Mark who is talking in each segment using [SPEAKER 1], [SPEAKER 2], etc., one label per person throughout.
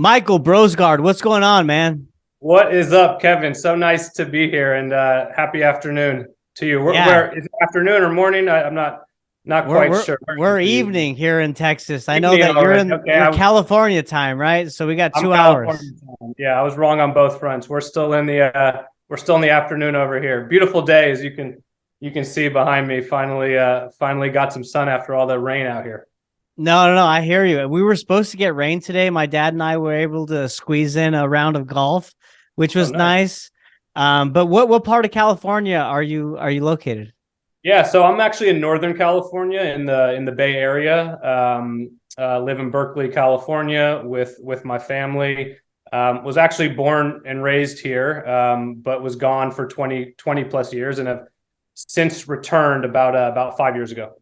[SPEAKER 1] Michael Brosgart, what's going on, man?
[SPEAKER 2] What is up, Kevin? So nice to be here, and happy afternoon to you.
[SPEAKER 1] Yeah,
[SPEAKER 2] Where is it, afternoon or morning? I'm not
[SPEAKER 1] we're
[SPEAKER 2] quite
[SPEAKER 1] we're
[SPEAKER 2] sure. Where is it
[SPEAKER 1] we're
[SPEAKER 2] for you?
[SPEAKER 1] evening here in Texas. I know
[SPEAKER 2] Evening
[SPEAKER 1] that you're
[SPEAKER 2] already.
[SPEAKER 1] in
[SPEAKER 2] Okay,
[SPEAKER 1] you're California time, right? So we got
[SPEAKER 2] I'm
[SPEAKER 1] 2 hours.
[SPEAKER 2] California time. Yeah, I was wrong on both fronts. We're still in the afternoon over here. Beautiful day, as you can see behind me. Finally got some sun after all the rain out here.
[SPEAKER 1] No, I hear you. We were supposed to get rain today. My dad and I were able to squeeze in a round of golf, which
[SPEAKER 2] Oh,
[SPEAKER 1] was
[SPEAKER 2] nice.
[SPEAKER 1] nice. But what part of California are you located?
[SPEAKER 2] Yeah, so I'm actually in Northern California in the Bay Area. Live in Berkeley, California with my family. Was actually born and raised here, but was gone for 20 plus years and have since returned about 5 years ago.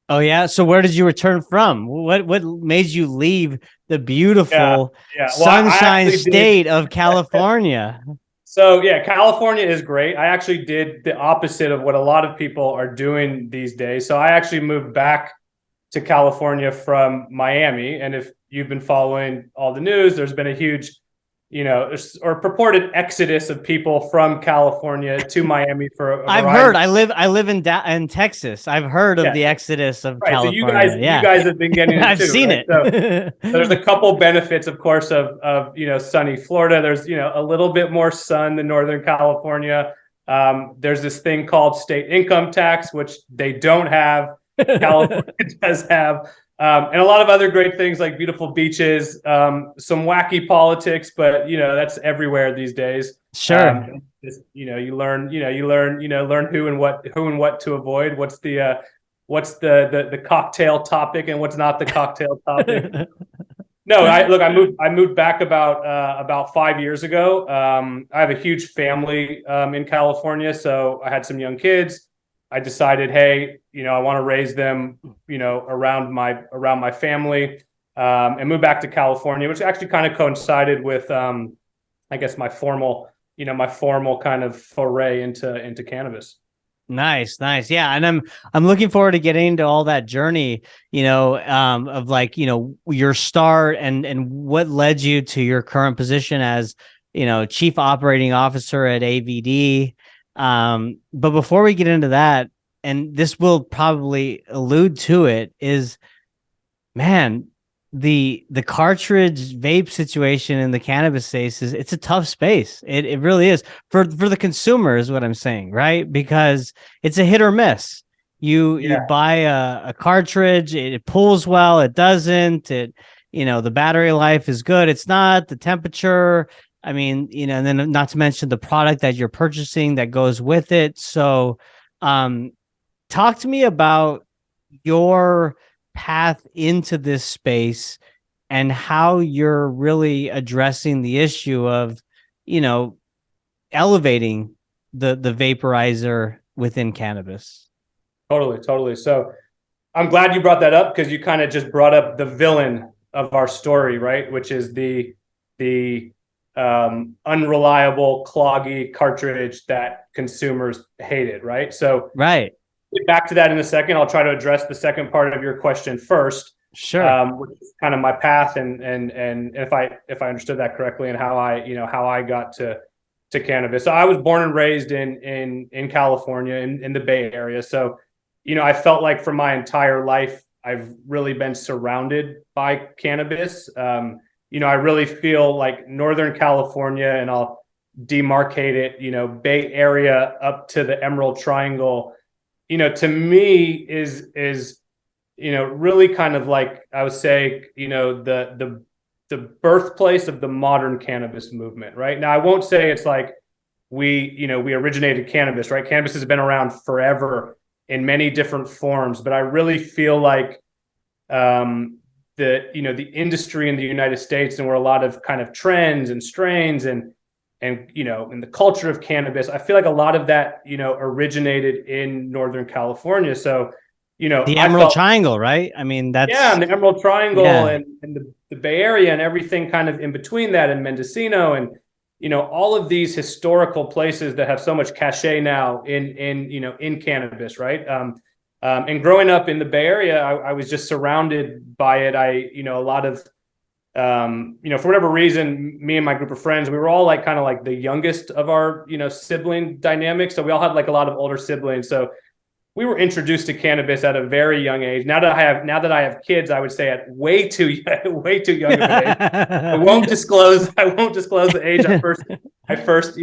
[SPEAKER 1] Oh yeah. So where did you return from? What made you leave the
[SPEAKER 2] Yeah,
[SPEAKER 1] beautiful
[SPEAKER 2] yeah. Well, I
[SPEAKER 1] sunshine
[SPEAKER 2] actually did.
[SPEAKER 1] state of California?
[SPEAKER 2] So yeah, California is great. I actually did the opposite of what a lot of people are doing these days. So I actually moved back to California from Miami. And if you've been following all the news, there's been a huge, or purported exodus of people from California to Miami for a
[SPEAKER 1] I've
[SPEAKER 2] variety.
[SPEAKER 1] heard. I live in Texas. I've heard of
[SPEAKER 2] Yeah,
[SPEAKER 1] the exodus of
[SPEAKER 2] right. So you guys,
[SPEAKER 1] California.
[SPEAKER 2] you
[SPEAKER 1] Yeah,
[SPEAKER 2] guys have been getting it
[SPEAKER 1] I've
[SPEAKER 2] too,
[SPEAKER 1] seen
[SPEAKER 2] right? So
[SPEAKER 1] it.
[SPEAKER 2] there's a couple benefits, of course, of sunny Florida. There's a little bit more sun than Northern California. There's this thing called state income tax, which they don't have. California does have, and a lot of other great things like beautiful beaches, some wacky politics, but that's everywhere these days.
[SPEAKER 1] Sure.
[SPEAKER 2] You learn who and what to avoid. What's the cocktail topic and what's not the cocktail topic. No, I moved back about 5 years ago. I have a huge family in California, so I had some young kids. I decided, hey, I want to raise them, around my family, and move back to California, which actually kind of coincided with, I guess, my formal kind of foray into cannabis.
[SPEAKER 1] Nice. Yeah, and I'm looking forward to getting into all that journey, of like, your start and what led you to your current position as, chief operating officer at AVD. But before we get into that, and this will probably allude to it, is man, the cartridge vape situation in the cannabis space it's a tough space. It really is for the consumer, is what I'm saying, right? Because it's a hit or miss. You
[SPEAKER 2] Yeah,
[SPEAKER 1] buy a cartridge, it pulls well, it doesn't. The battery life is good, it's not, the temperature. I mean, and then not to mention the product that you're purchasing that goes with it. So, um, talk to me about your path into this space and how you're really addressing the issue of, you know, elevating the vaporizer within cannabis.
[SPEAKER 2] totally. So I'm glad you brought that up because you kind of just brought up the villain of our story, right? Which is the unreliable, cloggy cartridge that consumers hated, right? So
[SPEAKER 1] Right.
[SPEAKER 2] get back to that in a second. I'll try to address the second part of your question first,
[SPEAKER 1] Sure.
[SPEAKER 2] which is kind of my path and if I understood that correctly and how I got to cannabis. So I was born and raised in California in the Bay Area. So I felt like for my entire life I've really been surrounded by cannabis. I really feel like Northern California, and I'll demarcate it, Bay Area up to the Emerald Triangle, to me is really kind of like, I would say, the birthplace of the modern cannabis movement. Right now, I won't say it's like we originated cannabis. Right, cannabis has been around forever in many different forms, but I really feel like the industry in the United States, and where a lot of kind of trends and strains and in the culture of cannabis, I feel like a lot of that originated in Northern California. So
[SPEAKER 1] The
[SPEAKER 2] I
[SPEAKER 1] Emerald
[SPEAKER 2] felt,
[SPEAKER 1] Triangle, right? I mean,
[SPEAKER 2] yeah,
[SPEAKER 1] that's
[SPEAKER 2] and the Emerald Triangle
[SPEAKER 1] yeah.
[SPEAKER 2] and the Bay Area and everything kind of in between that, and Mendocino, and all of these historical places that have so much cachet now in cannabis, right? And growing up in the Bay Area, I was just surrounded by it. A lot of for whatever reason, me and my group of friends, we were all like kind of like the youngest of our, sibling dynamics. So we all had like a lot of older siblings. So we were introduced to cannabis at a very young age. Now that I have kids, I would say at way too young of an age. I won't disclose the age I first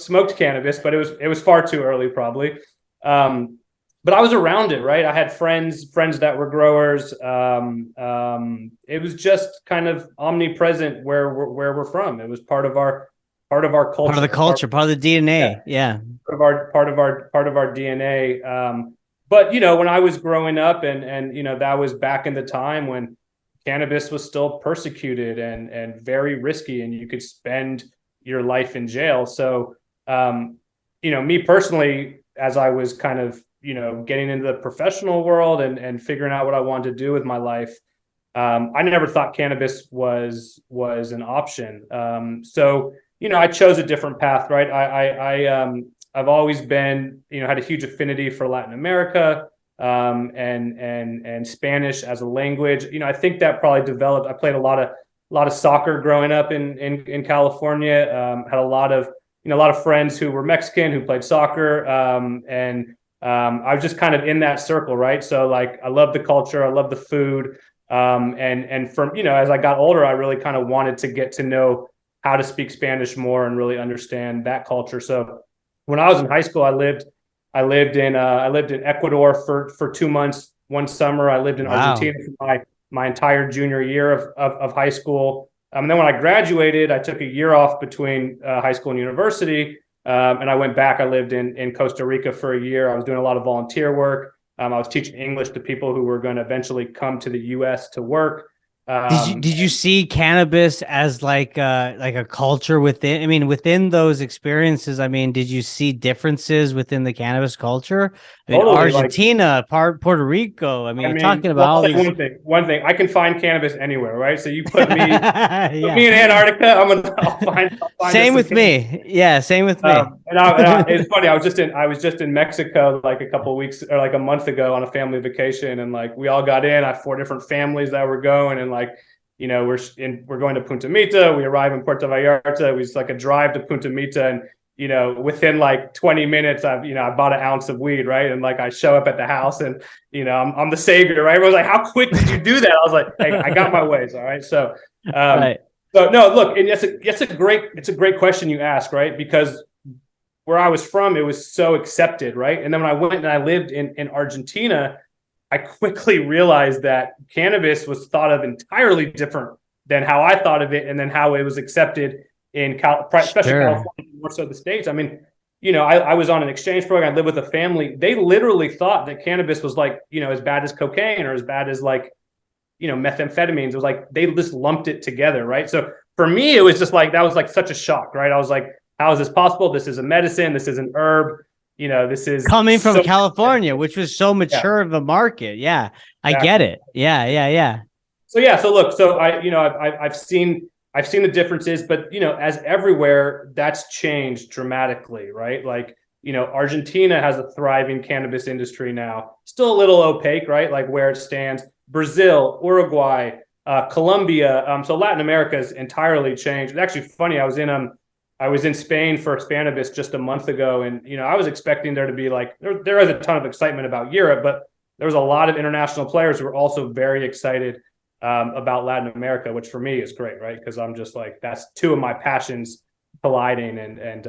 [SPEAKER 2] smoked cannabis, but it was far too early probably. But I was around it, right? I had friends that were growers. It was just kind of omnipresent where we're from. It was part of our culture,
[SPEAKER 1] part of the culture, part of the DNA. Yeah.
[SPEAKER 2] Part of our DNA. But when I was growing up, and that was back in the time when cannabis was still persecuted and very risky, and you could spend your life in jail. So, me personally, as I was kind of getting into the professional world and figuring out what I wanted to do with my life, I never thought cannabis was an option. So I chose a different path, right? I've always been, had a huge affinity for Latin America, and Spanish as a language. I think that probably developed. I played a lot of soccer growing up in California. Had a lot of friends who were Mexican who played soccer, and I was just kind of in that circle, right? So like, I love the culture, I love the food, and from as I got older, I really kind of wanted to get to know how to speak Spanish more and really understand that culture. So when I was in high school, I lived in Ecuador for 2 months. One summer, I lived in Argentina for my entire junior year of high school. And then when I graduated, I took a year off between high school and university. And I went back. I lived in Costa Rica for a year. I was doing a lot of volunteer work. I was teaching English to people who were going to eventually come to the U.S. to work.
[SPEAKER 1] Did you see cannabis as like a culture within? I mean, within those experiences, I mean, did you see differences within the cannabis culture? I mean,
[SPEAKER 2] Totally,
[SPEAKER 1] Argentina, Puerto Rico. I mean, you're talking about all these.
[SPEAKER 2] One thing, I can find cannabis anywhere, right? So you put me, put me in Antarctica, I'll find.
[SPEAKER 1] Same with me. Yeah, same with me.
[SPEAKER 2] It's funny. I was just in Mexico like a couple of weeks or like a month ago on a family vacation, and like we all got in. I have 4 different families that were going, and like, we're going to Punta Mita. We arrive in Puerto Vallarta. It was like a drive to Punta Mita, and within like 20 minutes, I bought an ounce of weed, right? And like I show up at the house, and I'm the savior, right? Everyone's like, "How quick did you do that?" I was like, "Hey, I got my ways, all right." So,
[SPEAKER 1] right.
[SPEAKER 2] So no, look, and it's a great question you ask, right? Because where I was from, it was so accepted, right? And then when I went and I lived in Argentina, I quickly realized that cannabis was thought of entirely different than how I thought of it, and then how it was accepted in especially California, more so the States. I mean, I was on an exchange program. I lived with a family. They literally thought that cannabis was like, as bad as cocaine or as bad as like, methamphetamines. It was like they just lumped it together, right? So for me, it was just like that was like such a shock, right? I was like, how is this possible? This is a medicine. This is an herb. This is
[SPEAKER 1] coming from California, which was so mature of a market. Yeah, I get it. Yeah.
[SPEAKER 2] So look, I've seen the differences, but as everywhere, that's changed dramatically, right? Like, Argentina has a thriving cannabis industry now, still a little opaque, right? Like where it stands. Brazil, Uruguay, Colombia. So Latin America has entirely changed. It's actually funny. I was in Spain for Cannabis just a month ago, and I was expecting there to be like there was a ton of excitement about Europe, but there was a lot of international players who were also very excited about Latin America, which for me is great, right? Because I'm just like that's 2 of my passions colliding, and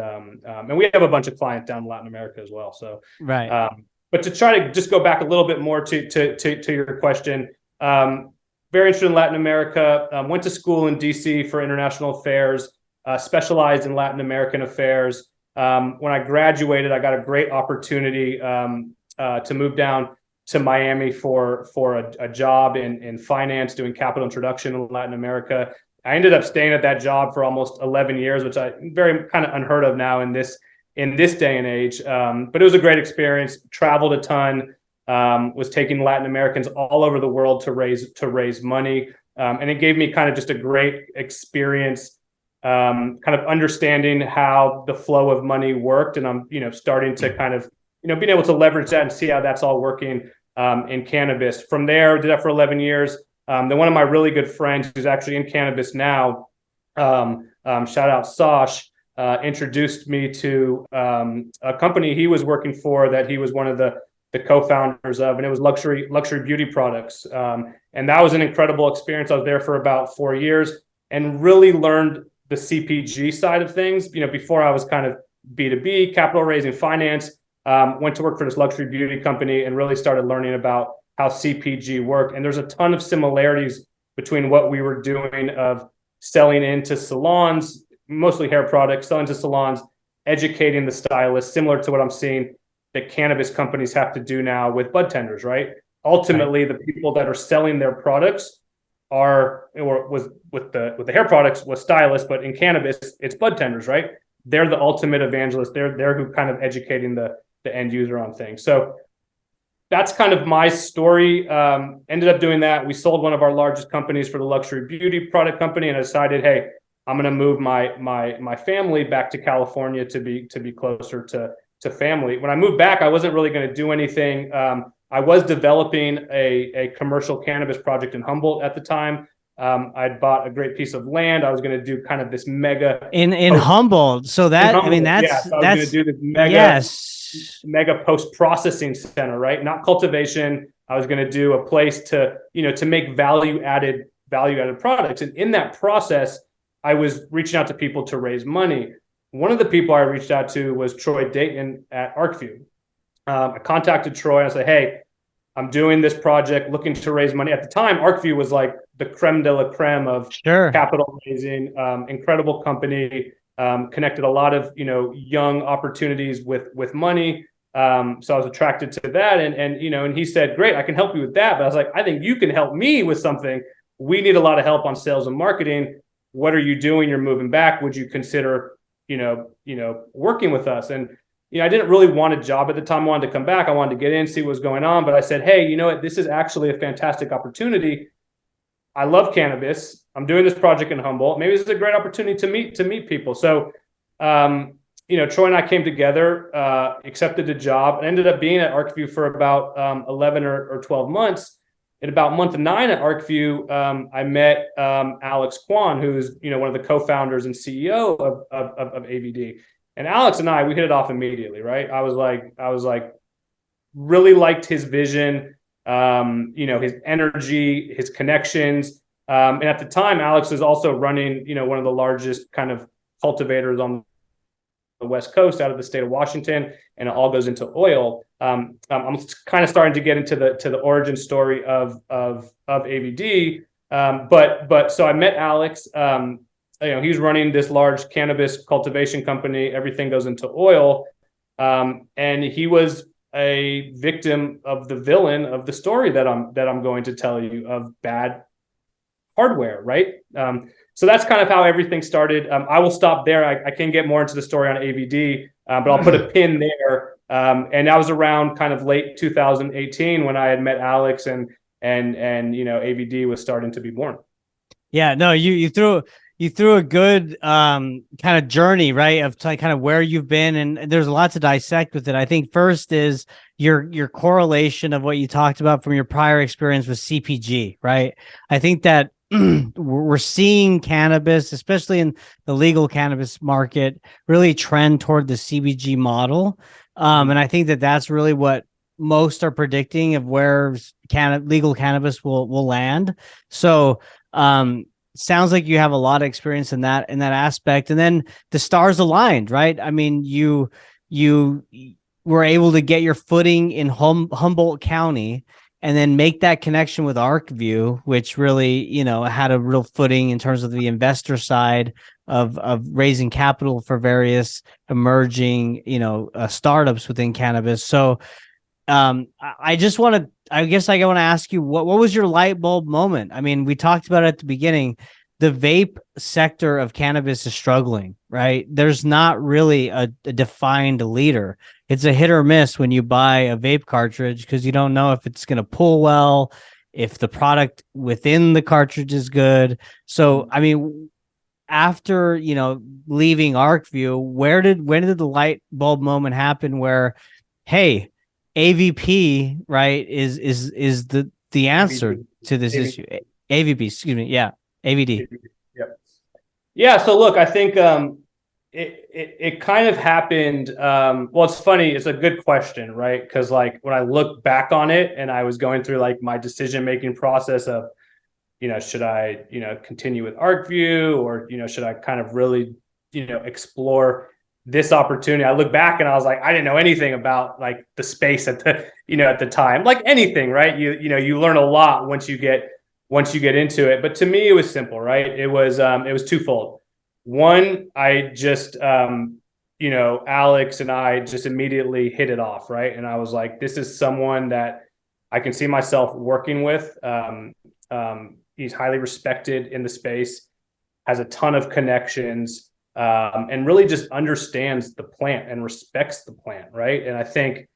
[SPEAKER 2] we have a bunch of clients down in Latin America as well. So
[SPEAKER 1] right.
[SPEAKER 2] But to try to just go back a little bit more to your question, very interested in Latin America. Went to school in DC for international affairs. Specialized in Latin American affairs. When I graduated, I got a great opportunity to move down to Miami for a job in finance, doing capital introduction in Latin America. I ended up staying at that job for almost 11 years, which I very kind of unheard of now in this day and age. But it was a great experience. Traveled a ton. Was taking Latin Americans all over the world to raise money, and it gave me kind of just a great experience. Kind of understanding how the flow of money worked, and I'm starting to kind of being able to leverage that and see how that's all working in cannabis. From there, did that for 11 years. Then one of my really good friends who's actually in cannabis now, shout out Sosh, introduced me to a company he was working for that he was one of the co-founders of, and it was luxury beauty products. And that was an incredible experience. I was there for about 4 years and really learned the CPG side of things. Before I was kind of B2B, capital raising, finance, went to work for this luxury beauty company and really started learning about how CPG worked. And there's a ton of similarities between what we were doing of selling into salons, mostly hair products, selling to salons, educating the stylists, similar to what I'm seeing that cannabis companies have to do now with bud tenders, right? Ultimately, the people that are selling their products with the hair products was stylists, but in cannabis, it's bud tenders, right? They're the ultimate evangelists. They're who kind of educating the end user on things. So that's kind of my story. Ended up doing that. We sold one of our largest companies for the luxury beauty product company, and I decided, hey, I'm going to move my family back to California to be closer to family. When I moved back, I wasn't really going to do anything. I was developing a commercial cannabis project in Humboldt at the time. I'd bought a great piece of land. I was going to do kind of this mega
[SPEAKER 1] in Humboldt. So that,
[SPEAKER 2] Humboldt,
[SPEAKER 1] I mean, that's
[SPEAKER 2] I was going to do this mega post-processing center, right? Not cultivation. I was going to do a place to make value added products. And in that process, I was reaching out to people to raise money. One of the people I reached out to was Troy Dayton at Arcview. I contacted Troy and I said, hey, I'm doing this project looking to raise money. At the time, Arcview was like the creme de la creme of capital raising, incredible company, connected a lot of young opportunities with money. So I was attracted to that, and he said, great, I can help you with that. But I was like, I think you can help me with something. We need a lot of help on sales and marketing. What are you doing? You're moving back. Would you consider working with us? And I didn't really want a job at the time. I wanted to come back. I wanted to get in, see what was going on. But I said, hey, you know what? This is actually a fantastic opportunity. I love cannabis. I'm doing this project in Humboldt. Maybe this is a great opportunity to meet people. So, Troy and I came together, accepted the job, and ended up being at Arcview for about 11 or 12 months. In about month 9 at Arcview, I met Alex Kwan, who's one of the co-founders and CEO of AVD. And Alex and we hit it off immediately, right? I was like, really liked his vision, his energy, his connections. And at the time, Alex was also running, one of the largest kind of cultivators on the West Coast out of the state of Washington, and it all goes into oil. I'm kind of starting to get into the origin story of AVD. But so I met Alex. He's running this large cannabis cultivation company. Everything goes into oil. And he was a victim of the villain of the story that I'm going to tell you, of bad hardware, right? So that's kind of how everything started. I will stop there. I can get more into the story on AVD, but I'll put a pin there. And that was around kind of late 2018 when I had met Alex, and AVD was starting to be born.
[SPEAKER 1] Yeah, no, you threw a good kind of journey, right, of kind of where you've been, and there's a lot to dissect with it. I think first is your correlation of what you talked about from your prior experience with CPG, right? I think that we're seeing cannabis, especially in the legal cannabis market, really trend toward the CPG model. And I think that that's really what most are predicting of where legal cannabis will land. So, sounds like you have a lot of experience in that aspect, and then the stars aligned, right? I mean, you were able to get your footing in Humboldt County, and then make that connection with Arcview, which really, had a real footing in terms of the investor side of raising capital for various emerging, startups within cannabis. So, I guess I want to ask you, what was your light bulb moment? I mean, we talked about it at the beginning. The vape sector of cannabis is struggling, right? There's not really a defined leader. It's a hit or miss when you buy a vape cartridge, because you don't know if it's going to pull well, if the product within the cartridge is good. So, I mean, after, leaving Arcview, when did the light bulb moment happen where, hey, AVP, right, is the answer to this issue? AVP, excuse me. Yeah. AVD.
[SPEAKER 2] Yep. Yeah. So look, I think it kind of happened. Well, it's funny. It's a good question, right? Because like when I look back on it, and I was going through like my decision making process of, should I, continue with Arcview, or should I kind of really, explore this opportunity? I look back and I was like, I didn't know anything about like the space at the, at the time, like anything, right? You learn a lot once you get into it. But to me, it was simple, right? It was twofold. One, I just, Alex and I just immediately hit it off, right? And I was like, this is someone that I can see myself working with. He's highly respected in the space, has a ton of connections, and really just understands the plant and respects the plant, right? And I think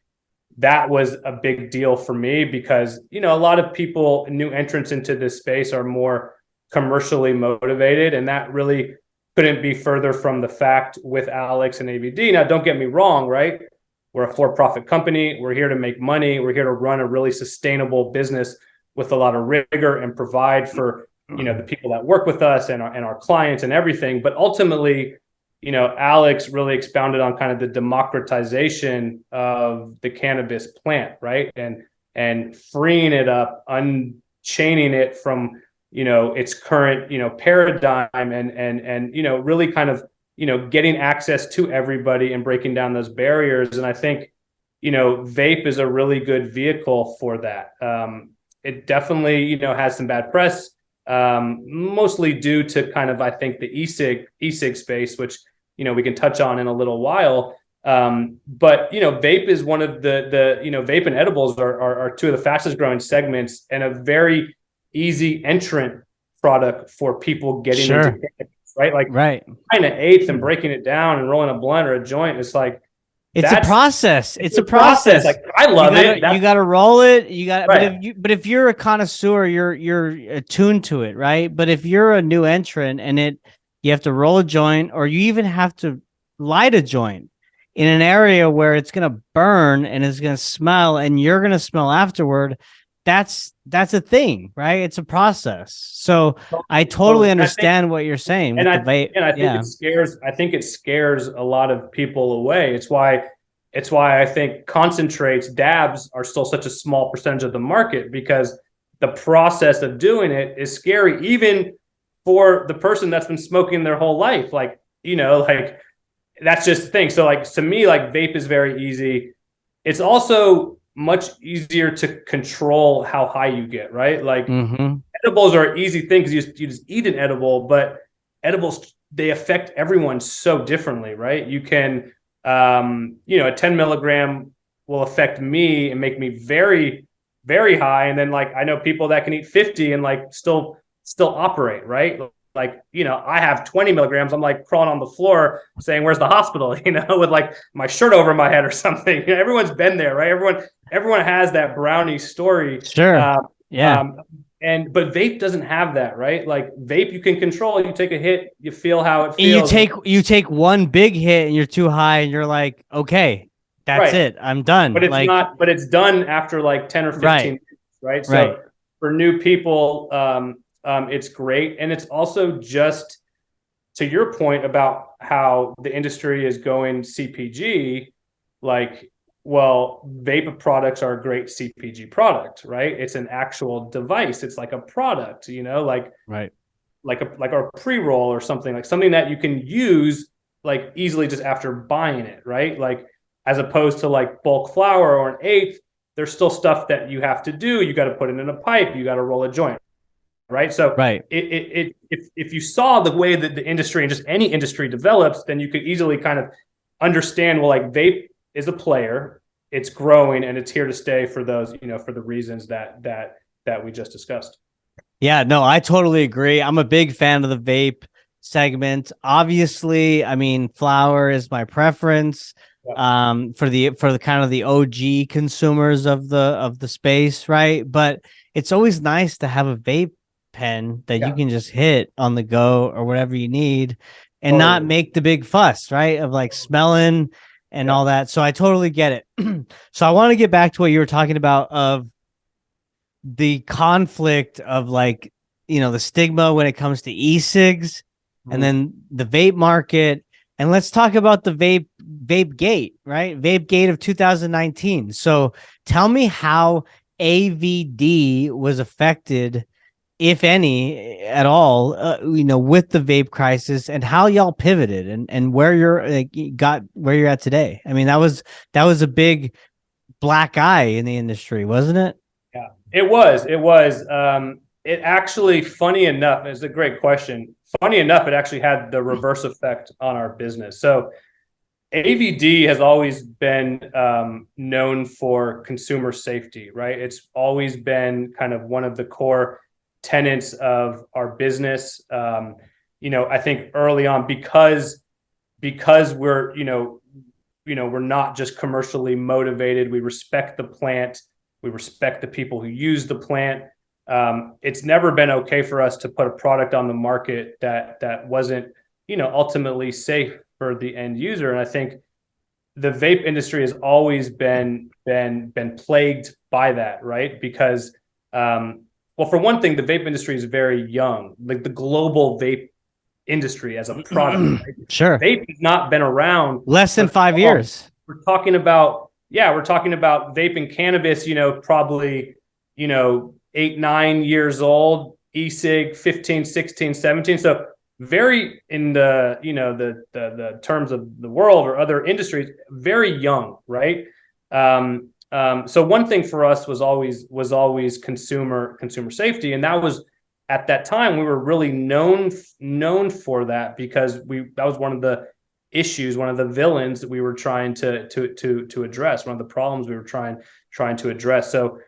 [SPEAKER 2] that was a big deal for me because, a lot of people, new entrants into this space, are more commercially motivated, and that really couldn't be further from the fact with Alex and AVD. Now, don't get me wrong, right? We're a for-profit company. We're here to make money. We're here to run a really sustainable business with a lot of rigor and provide for, the people that work with us and our clients and everything. But ultimately, Alex really expounded on kind of the democratization of the cannabis plant, right? And freeing it up, unchaining it from, its current, paradigm, and really kind of, getting access to everybody and breaking down those barriers. And I think, vape is a really good vehicle for that. It definitely, has some bad press, mostly due to kind of, I think, the e-cig space, which, we can touch on in a little while. But, vape is one of the vape and edibles are two of the fastest growing segments, and a very easy entrant product for people getting into cannabis, right? Like buying an eighth and breaking it down and rolling a blunt or a joint. It's like,
[SPEAKER 1] it's a process. It's a process.
[SPEAKER 2] Like, I love it.
[SPEAKER 1] You got to roll it. You got, but if you're a connoisseur, you're attuned to it, right? But if you're a new entrant and you have to roll a joint, or you even have to light a joint in an area where it's going to burn and it's going to smell, and you're going to smell afterward. That's a thing, right? It's a process. So I totally understand what you're saying.
[SPEAKER 2] And I think it scares a lot of people away. It's why I think concentrates, dabs, are still such a small percentage of the market, because the process of doing it is scary, even for the person that's been smoking their whole life. Like, like, that's just the thing. So like, to me, like, vape is very easy. It's also much easier to control how high you get, right? Like, edibles are an easy thing because you just eat an edible, but edibles, they affect everyone so differently, right? You can, a 10 milligram will affect me and make me very, very high. And then, like, I know people that can eat 50 and like still operate, right? Like, I have 20 milligrams. I'm like crawling on the floor saying, where's the hospital? With like my shirt over my head or something. Everyone's been there, right? Everyone has that brownie story.
[SPEAKER 1] Sure.
[SPEAKER 2] But vape doesn't have that, right? Like, vape, you can control. You take a hit, you feel how it feels.
[SPEAKER 1] You take one big hit and you're too high, and you're like, okay, that's it. I'm done.
[SPEAKER 2] But it's not. But it's done after like 10 or 15 minutes, right? So for new people, it's great. And it's also, just to your point about how the industry is going CPG, like, well, vape products are a great CPG product, right? It's an actual device. It's like a product, like a pre-roll or something, like something that you can use like easily just after buying it, right? Like, as opposed to like bulk flower or an eighth, there's still stuff that you have to do. You got to put it in a pipe. You got to roll a joint. Right. So if you saw the way that the industry, and just any industry, develops, then you could easily kind of understand, well, like, vape is a player, it's growing, and it's here to stay for those, for the reasons that we just discussed.
[SPEAKER 1] Yeah, no, I totally agree. I'm a big fan of the vape segment. Obviously, I mean, flower is my preference. For the kind of the OG consumers of the space, right? But it's always nice to have a vape pen that you can just hit on the go or whatever you need, and not make the big fuss, right? Of like smelling and all that. So I totally get it. So I want to get back to what you were talking about, of the conflict of like, the stigma when it comes to e-cigs, and then the vape market. And let's talk about the vape gate, right? Vape gate of 2019. So tell me how AVD was affected, if any at all, with the vape crisis, and how y'all pivoted, and where you're got where you're at today. I mean, that was a big black eye in the industry, wasn't it?
[SPEAKER 2] Yeah, it was. It was. It actually, funny enough, it's a great question. Funny enough, it actually had the reverse effect on our business. So AVD has always been known for consumer safety, right? It's always been kind of one of the core tenets of our business. I think early on, because we're we're not just commercially motivated. We respect the plant. We respect the people who use the plant. It's never been okay for us to put a product on the market that wasn't ultimately safe for the end user. And I think the vape industry has always been plagued by that, right? Because well, for one thing, the vape industry is very young. Like the global vape industry as a product, right?
[SPEAKER 1] Sure.
[SPEAKER 2] Vape has not been around
[SPEAKER 1] less than 5 years.
[SPEAKER 2] We're talking about vape and cannabis, probably 8-9 years old, e-cig 15, 16, 17. So very, in the the terms of the world or other industries, very young, right? So one thing for us was always consumer safety, and that was, at that time, we were really known for that, because that was one of the issues, one of the villains that we were trying to address, one of the problems we were trying to address. So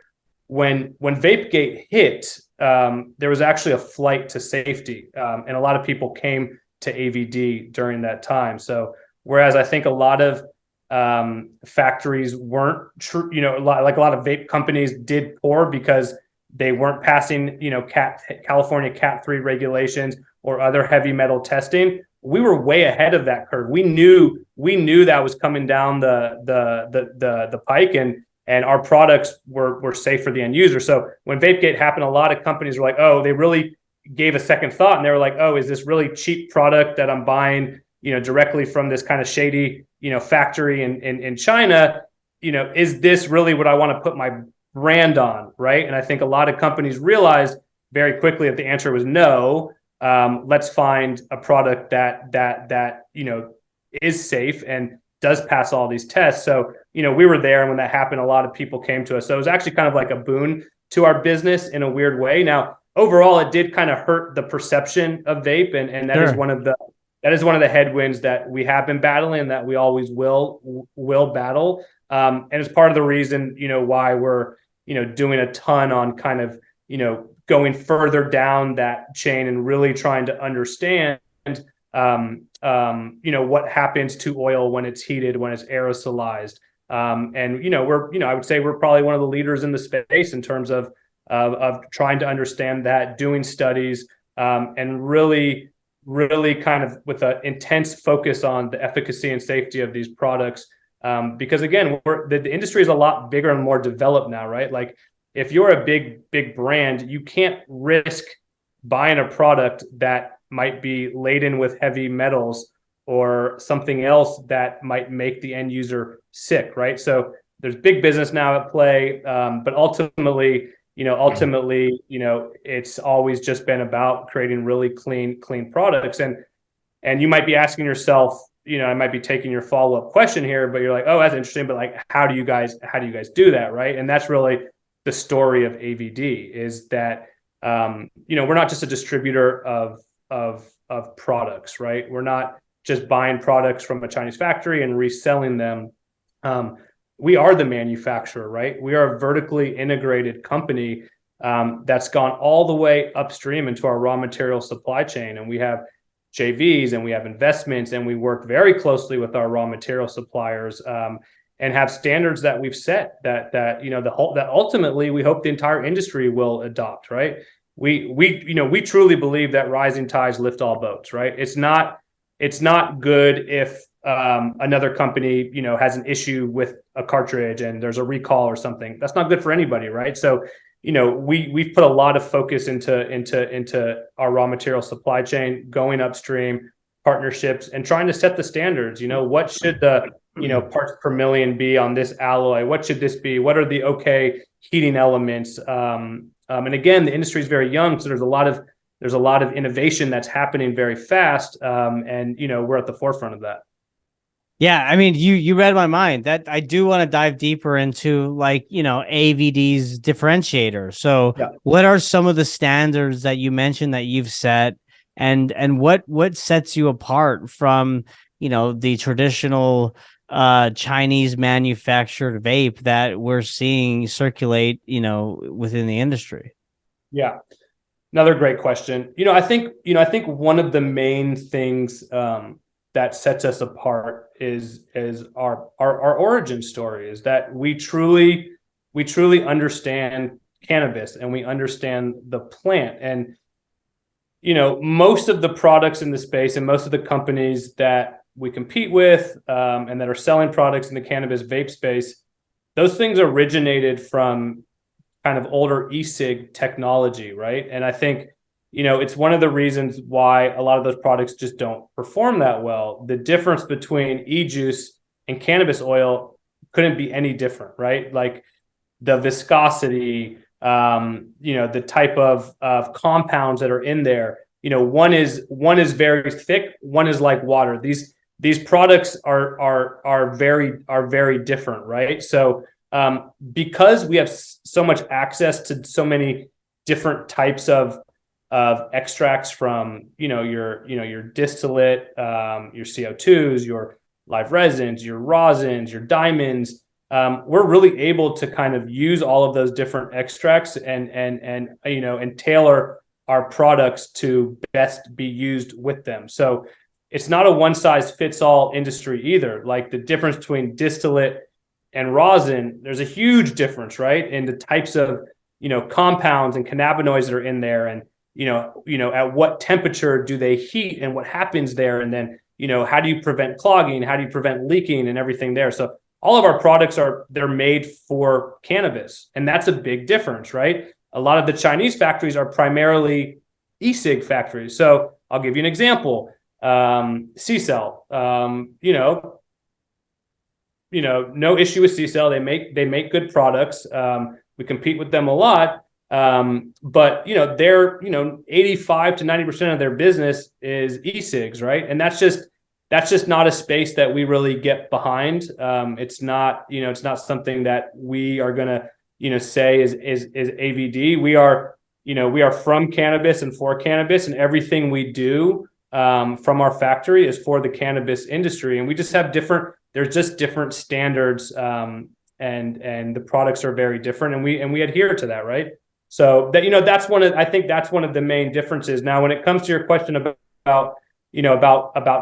[SPEAKER 2] when VapeGate hit, there was actually a flight to safety, and a lot of people came to AVD during that time. So whereas I think a lot of factories weren't true, a lot of vape companies did poor because they weren't passing, California Cat 3 regulations or other heavy metal testing. We were way ahead of that curve. We knew that was coming down the pike, and our products were safe for the end user. So when VapeGate happened, a lot of companies were like, oh, they really gave a second thought, and they were like, oh, is this really cheap product that I'm buying, directly from this kind of shady, factory in China? Is this really what I want to put my brand on, right? And I think a lot of companies realized very quickly that the answer was no. Let's find a product that is safe and does pass all these tests. So we were there, and when that happened, a lot of people came to us. So it was actually kind of like a boon to our business in a weird way. Now, overall, it did kind of hurt the perception of vape, and that is one of the headwinds that we have been battling, and that we always will battle. And it's part of the reason why we're doing a ton on kind of going further down that chain and really trying to understand what happens to oil when it's heated, when it's aerosolized. I would say we're probably one of the leaders in the space in terms of trying to understand that, doing studies, and really kind of with an intense focus on the efficacy and safety of these products. Because again, the industry is a lot bigger and more developed now, right? Like if you're a big brand, you can't risk buying a product that might be laden with heavy metals or something else that might make the end user sick, right? So there's big business now at play, but ultimately, it's always just been about creating really clean products. And you might be asking yourself, I might be taking your follow-up question here, but you're like, oh, that's interesting, but like, how do you guys do that, right? And that's really the story of AVD, is that we're not just a distributor of products, right? We're not just buying products from a Chinese factory and reselling them. We are the manufacturer, right? We are a vertically integrated company that's gone all the way upstream into our raw material supply chain, and we have JVs and we have investments, and we work very closely with our raw material suppliers, and have standards that we've set that ultimately we hope the entire industry will adopt, right? We truly believe that rising tides lift all boats, right? It's not good if another company has an issue with a cartridge and there's a recall or something. That's not good for anybody, right? So we've put a lot of focus into our raw material supply chain, going upstream, partnerships, and trying to set the standards. What should the parts per million be on this alloy? What should this be? What are the okay heating elements? And again, the industry is very young, so there's a lot of innovation that's happening very fast, and we're at the forefront of that.
[SPEAKER 1] Yeah, I mean, you read my mind. That I do want to dive deeper into, like, AVD's differentiator. So,
[SPEAKER 2] Yeah.
[SPEAKER 1] what are some of the standards that you mentioned that you've set, and what sets you apart from, the traditional Chinese manufactured vape that we're seeing circulate, within the industry?
[SPEAKER 2] Yeah. Another great question. I think one of the main things that sets us apart is our origin story, is that we truly understand cannabis, and we understand the plant. And most of the products in the space, and most of the companies that we compete with, and that are selling products in the cannabis vape space, those things originated from kind of older e-cig technology, right? And I think it's one of the reasons why a lot of those products just don't perform that well. The difference between e-juice and cannabis oil couldn't be any different, right? Like the viscosity, the type of compounds that are in there. One is very thick, one is like water. These products are very different, right? So because we have so much access to so many different types of extracts from your distillate, your CO2s, your live resins, your rosins, your diamonds, we're really able to kind of use all of those different extracts and tailor our products to best be used with them. So it's not a one size fits all industry either. Like the difference between distillate and rosin, there's a huge difference, right, in the types of compounds and cannabinoids that are in there, and at what temperature do they heat, and what happens there, and then how do you prevent clogging, how do you prevent leaking, and everything there. So all of our products they're made for cannabis, and that's a big difference, right? A lot of the Chinese factories are primarily e-cig factories. So I'll give you an example. C-Cell, no issue with C-Cell. They make good products. We compete with them a lot. But they're 85 to 90% of their business is e-cigs, right? And that's just not a space that we really get behind. It's not something that we are gonna say is AVD. We are from cannabis and for cannabis, and everything we do from our factory is for the cannabis industry. And we just have there's just different standards, and the products are very different, and we adhere to that, right? So that I think that's one of the main differences. Now, when it comes to your question about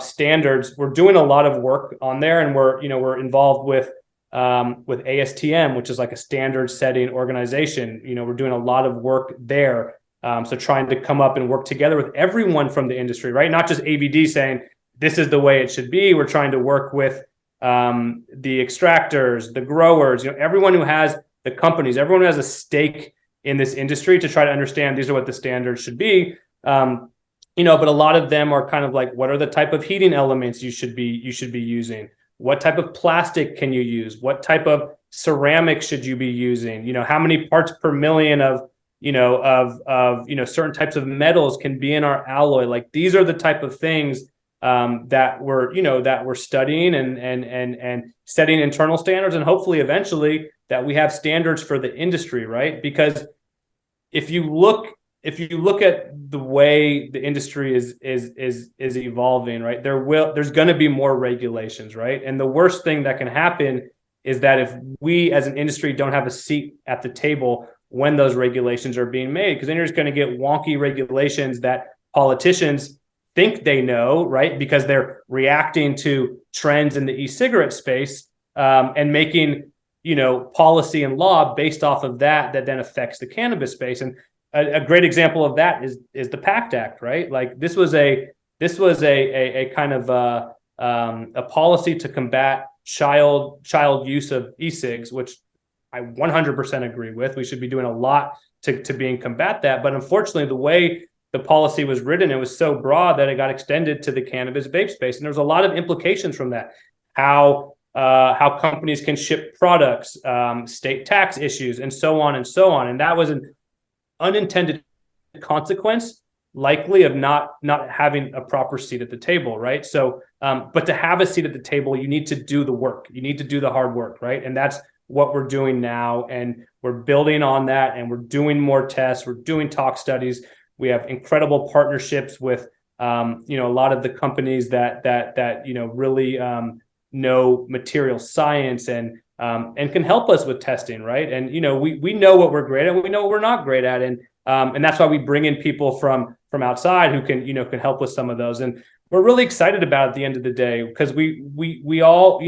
[SPEAKER 2] standards, we're doing a lot of work on there, and we're involved with ASTM, which is like a standard setting organization. We're doing a lot of work there. So trying to come up and work together with everyone from the industry, right? Not just AVD saying this is the way it should be. We're trying to work with the extractors, the growers, everyone who has the companies, everyone who has a stake in this industry, to try to understand these are what the standards should be. But a lot of them are kind of like, what are the type of heating elements you should be using? What type of plastic can you use? What type of ceramic should you be using? How many parts per million of certain types of metals can be in our alloy? Like, these are the type of things that we're studying and setting internal standards, and hopefully eventually that we have standards for the industry, right? Because if you look at the way the industry is evolving, right, there's going to be more regulations, right? And the worst thing that can happen is that if we as an industry don't have a seat at the table when those regulations are being made, because then you're just going to get wonky regulations that politicians think they know, right? Because they're reacting to trends in the e-cigarette space, and making policy and law based off of that then affects the cannabis space. And a great example of that is the PACT Act, right? Like this was a kind of a policy to combat child use of e-cigs, which I 100% agree with. We should be doing a lot to being combat that. But unfortunately, the way the policy was written, it was so broad that it got extended to the cannabis vape space, and there's a lot of implications from that. How companies can ship products, state tax issues, and so on and so on. And that was an unintended consequence, likely, of not having a proper seat at the table, right? So, but to have a seat at the table, you need to do the work. You need to do the hard work, right? And that's what we're doing now, and we're building on that, and we're doing more tests. We're doing talk studies. We have incredible partnerships with, a lot of the companies that really know material science and can help us with testing, right? And we know what we're great at, we know what we're not great at, and that's why we bring in people from outside who can help with some of those. And we're really excited about it at the end of the day, because we all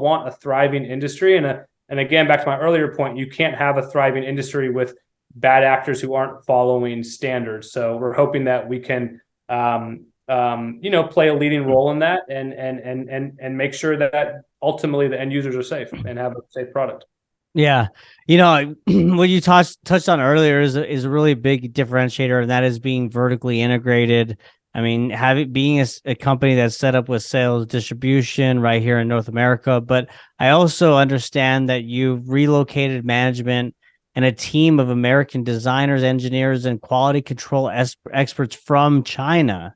[SPEAKER 2] want a thriving industry. And again, back to my earlier point, you can't have a thriving industry with bad actors who aren't following standards. So we're hoping that we can play a leading role in that, and make sure that ultimately the end users are safe and have a safe product.
[SPEAKER 1] Yeah. What you touched on earlier is a really big differentiator, and that is being vertically integrated. I mean, being a company that's set up with sales distribution right here in North America, but I also understand that you've relocated management and a team of American designers, engineers, and quality control experts from China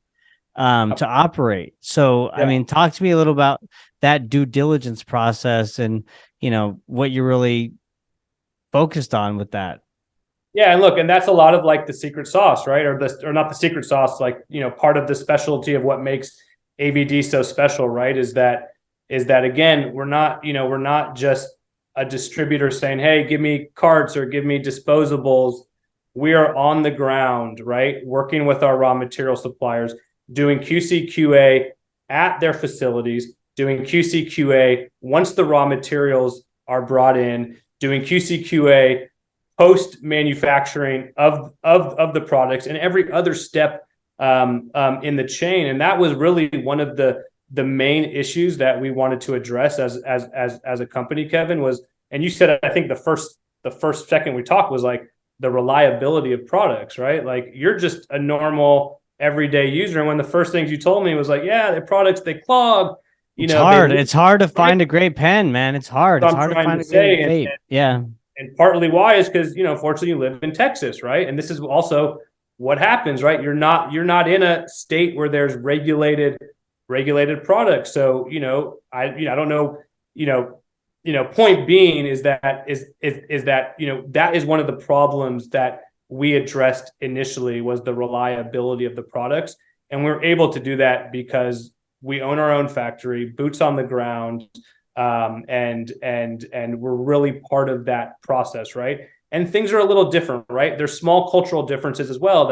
[SPEAKER 1] to operate. So, yeah. I mean, talk to me a little about that due diligence process and, what you're really focused on with that.
[SPEAKER 2] Yeah, and look, and that's a lot of like the secret sauce, right? Or not the secret sauce, like, part of the specialty of what makes AVD so special, right? Is that again, we're not just a distributor saying, hey, give me carts or give me disposables. We are on the ground, right? Working with our raw material suppliers, doing QC QA at their facilities, doing QC QA once the raw materials are brought in, doing QC QA post manufacturing of the products, and every other step in the chain. And that was really one of the main issues that we wanted to address as a company, Kevin, was, and you said, I think the first second we talked was like the reliability of products, right? Like, you're just a normal everyday user, and when the first things you told me was like, yeah, the products, they clog.
[SPEAKER 1] It's hard. It's hard to find a great pen, man. It's hard. It's hard to find a great vape. Yeah.
[SPEAKER 2] And partly why is because, unfortunately, you live in Texas, right? And this is also what happens, right? You're not in a state where there's regulated products. So, I don't know, point being is that that is one of the problems that we addressed initially, was the reliability of the products. And we're able to do that because we own our own factory, boots on the ground, and we're really part of that process, right? And things are a little different, right? There's small cultural differences as well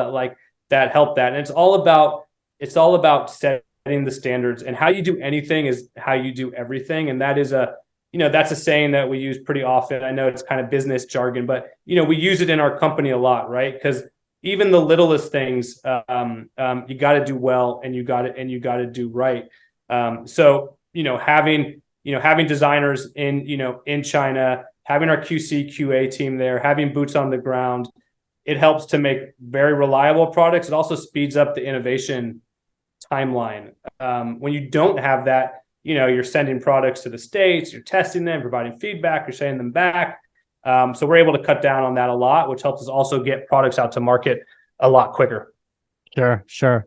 [SPEAKER 2] that help that. And it's all about setting the standards, and how you do anything is how you do everything. And that is that's a saying that we use pretty often. I know it's kind of business jargon, but we use it in our company a lot, right? Because even the littlest things, you got to do well, and you got to do right. So having designers in China, having our QC QA team there, having boots on the ground, it helps to make very reliable products. It also speeds up the innovation timeline. When you don't have that, you're sending products to the States, you're testing them, providing feedback, you're sending them back. So we're able to cut down on that a lot, which helps us also get products out to market a lot quicker.
[SPEAKER 1] Sure.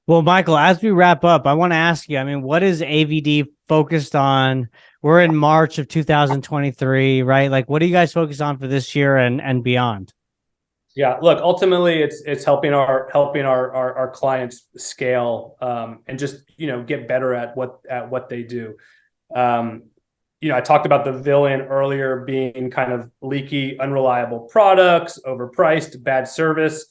[SPEAKER 1] Well, Michael, as we wrap up, I want to ask you, I mean, what is AVD focused on? We're in March of 2023, right? Like, what are you guys focused on for this year and beyond?
[SPEAKER 2] Yeah, look, ultimately it's helping our clients scale, and just, get better at what they do. I talked about the villain earlier being kind of leaky, unreliable products, overpriced, bad service.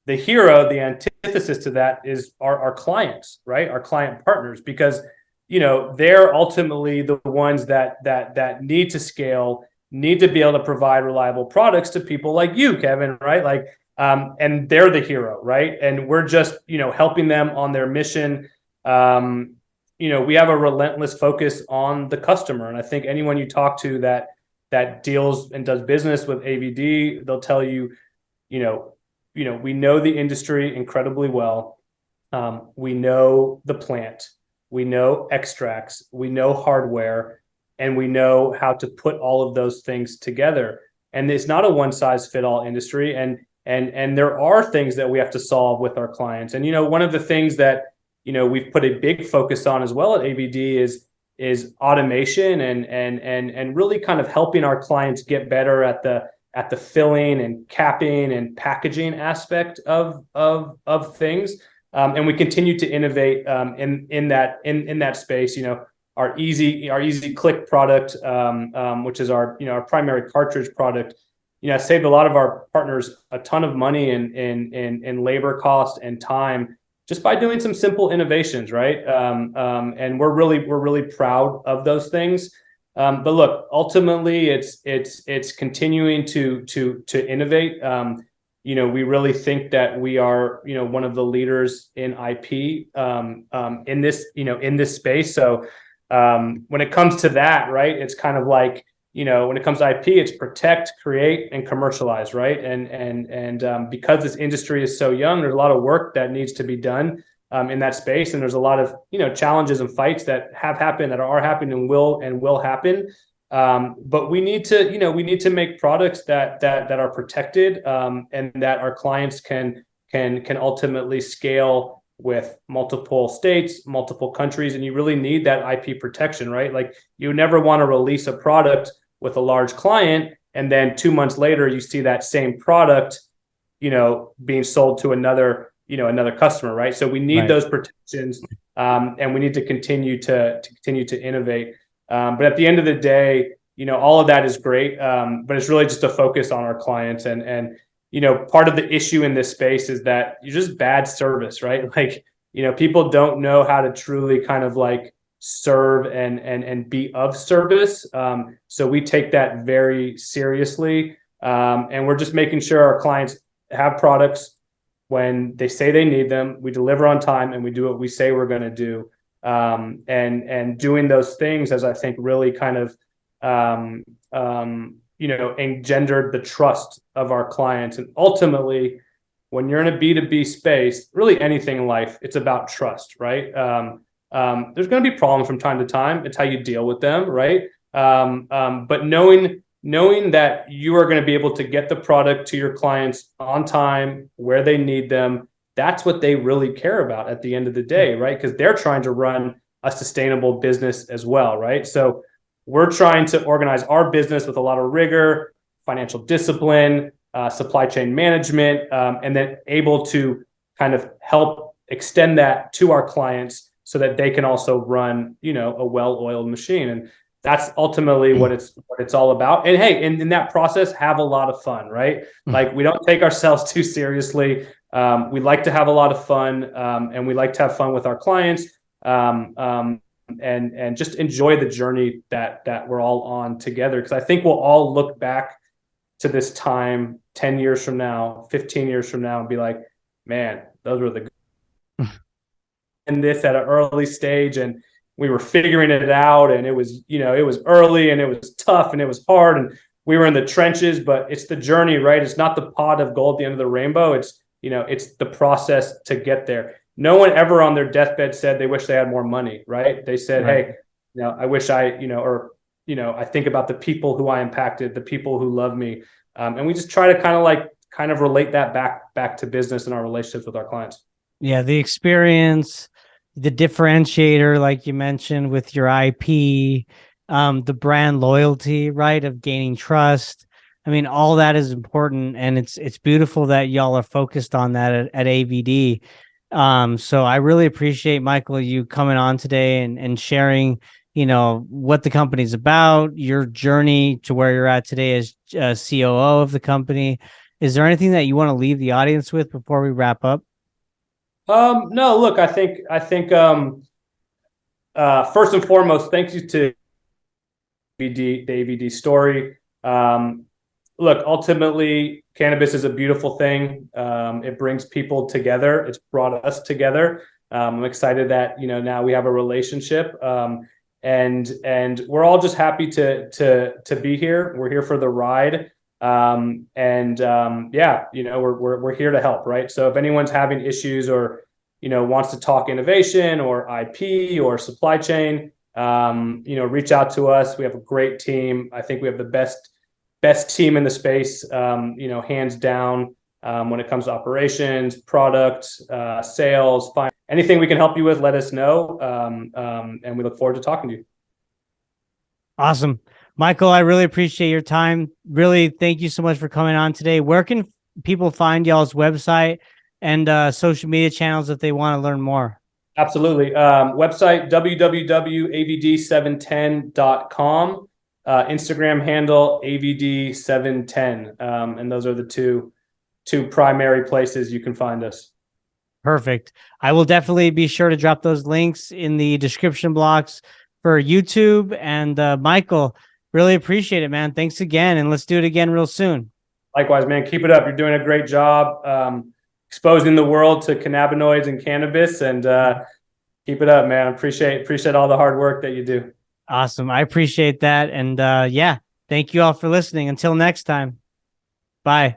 [SPEAKER 2] The hero, the antithesis to that, is our clients, right? Our client partners, because they're ultimately the ones that need to scale, need to be able to provide reliable products to people like you, Kevin, right? Like, and they're the hero, right? And we're just helping them on their mission. We have a relentless focus on the customer, and I think anyone you talk to that deals and does business with AVD, they'll tell you we know the industry incredibly well. We know the plant, we know extracts, we know hardware, and we know how to put all of those things together. And it's not a one size fit all industry. And there are things that we have to solve with our clients. And one of the things that we've put a big focus on as well at AVD is automation and really kind of helping our clients get better at the filling and capping and packaging aspect of things. And we continue to innovate in that space. Our easy click product, which is our primary cartridge product, saved a lot of our partners a ton of money in labor cost and time just by doing some simple innovations, right? And we're really proud of those things. But look, ultimately, it's continuing to innovate. We really think that we are one of the leaders in IP in this space. So when it comes to that, right, it's kind of like when it comes to IP, it's protect, create, and commercialize, right? And because this industry is so young, there's a lot of work that needs to be done in that space, and there's a lot of challenges and fights that have happened, that are happening, and will happen. But we need to make products that are protected and that our clients can ultimately scale with multiple states, multiple countries, and you really need that IP protection, right? Like you never want to release a product with a large client and then 2 months later you see that same product, being sold to another customer, right? So we need those protections, and we need to continue to innovate. But at the end of the day, all of that is great, but it's really just a focus on our clients. And part of the issue in this space is that you're just bad service, right? Like, people don't know how to truly kind of like serve and be of service. So we take that very seriously. And we're just making sure our clients have products when they say they need them. We deliver on time and we do what we say we're going to do. And doing those things has, I think, really kind of, engendered the trust of our clients. And ultimately, when you're in a B2B space, really anything in life, it's about trust, right? There's going to be problems from time to time. It's how you deal with them, right? But knowing that you are going to be able to get the product to your clients on time, where they need them, that's what they really care about at the end of the day, right? Because they're trying to run a sustainable business as well, right? So we're trying to organize our business with a lot of rigor, financial discipline, supply chain management, and then able to kind of help extend that to our clients so that they can also run, a well-oiled machine. And that's ultimately what it's all about. And hey, in that process, have a lot of fun, right? Like we don't take ourselves too seriously. We like to have a lot of fun, and we like to have fun with our clients, and just enjoy the journey that we're all on together. Because I think we'll all look back to this time 10 years from now, 15 years from now, and be like, man, those were the good. And this at an early stage, and we were figuring it out, and it was early, and it was tough, and it was hard, and we were in the trenches. But it's the journey, right? It's not the pot of gold at the end of the rainbow. It's the process to get there. No one ever on their deathbed said they wish they had more money, right? They said, hey, I wish I think about the people who I impacted, the people who love me. And we just try to kind of relate that back to business and our relationships with our clients.
[SPEAKER 1] Yeah, the experience, the differentiator, like you mentioned, with your IP, the brand loyalty, right, of gaining trust. I mean, all that is important, and it's beautiful that y'all are focused on that at AVD. So I really appreciate, Michael, you coming on today and sharing, what the company's about, your journey to where you're at today as COO of the company. Is there anything that you want to leave the audience with before we wrap up?
[SPEAKER 2] No, look, I think first and foremost, thank you to the AVD story. Look, ultimately, cannabis is a beautiful thing. It brings people together. It's brought us together. I'm excited that now we have a relationship, and we're all just happy to be here. We're here for the ride. Yeah, we're here to help, right? So if anyone's having issues or wants to talk innovation or IP or supply chain, reach out to us. We have a great team. I think we have the best team in the space, hands down, when it comes to operations, product, sales, anything we can help you with, let us know. And we look forward to talking to you.
[SPEAKER 1] Awesome. Michael, I really appreciate your time. Really, thank you so much for coming on today. Where can people find y'all's website and social media channels if they want to learn more?
[SPEAKER 2] Absolutely. Website www.avd710.com. Instagram handle AVD710. And those are the two primary places you can find us.
[SPEAKER 1] Perfect. I will definitely be sure to drop those links in the description blocks for YouTube. And Michael, really appreciate it, man. Thanks again. And let's do it again real soon.
[SPEAKER 2] Likewise, man. Keep it up. You're doing a great job exposing the world to cannabinoids and cannabis. And keep it up, man. Appreciate all the hard work that you do.
[SPEAKER 1] Awesome. I appreciate that. And yeah, thank you all for listening. Until next time. Bye.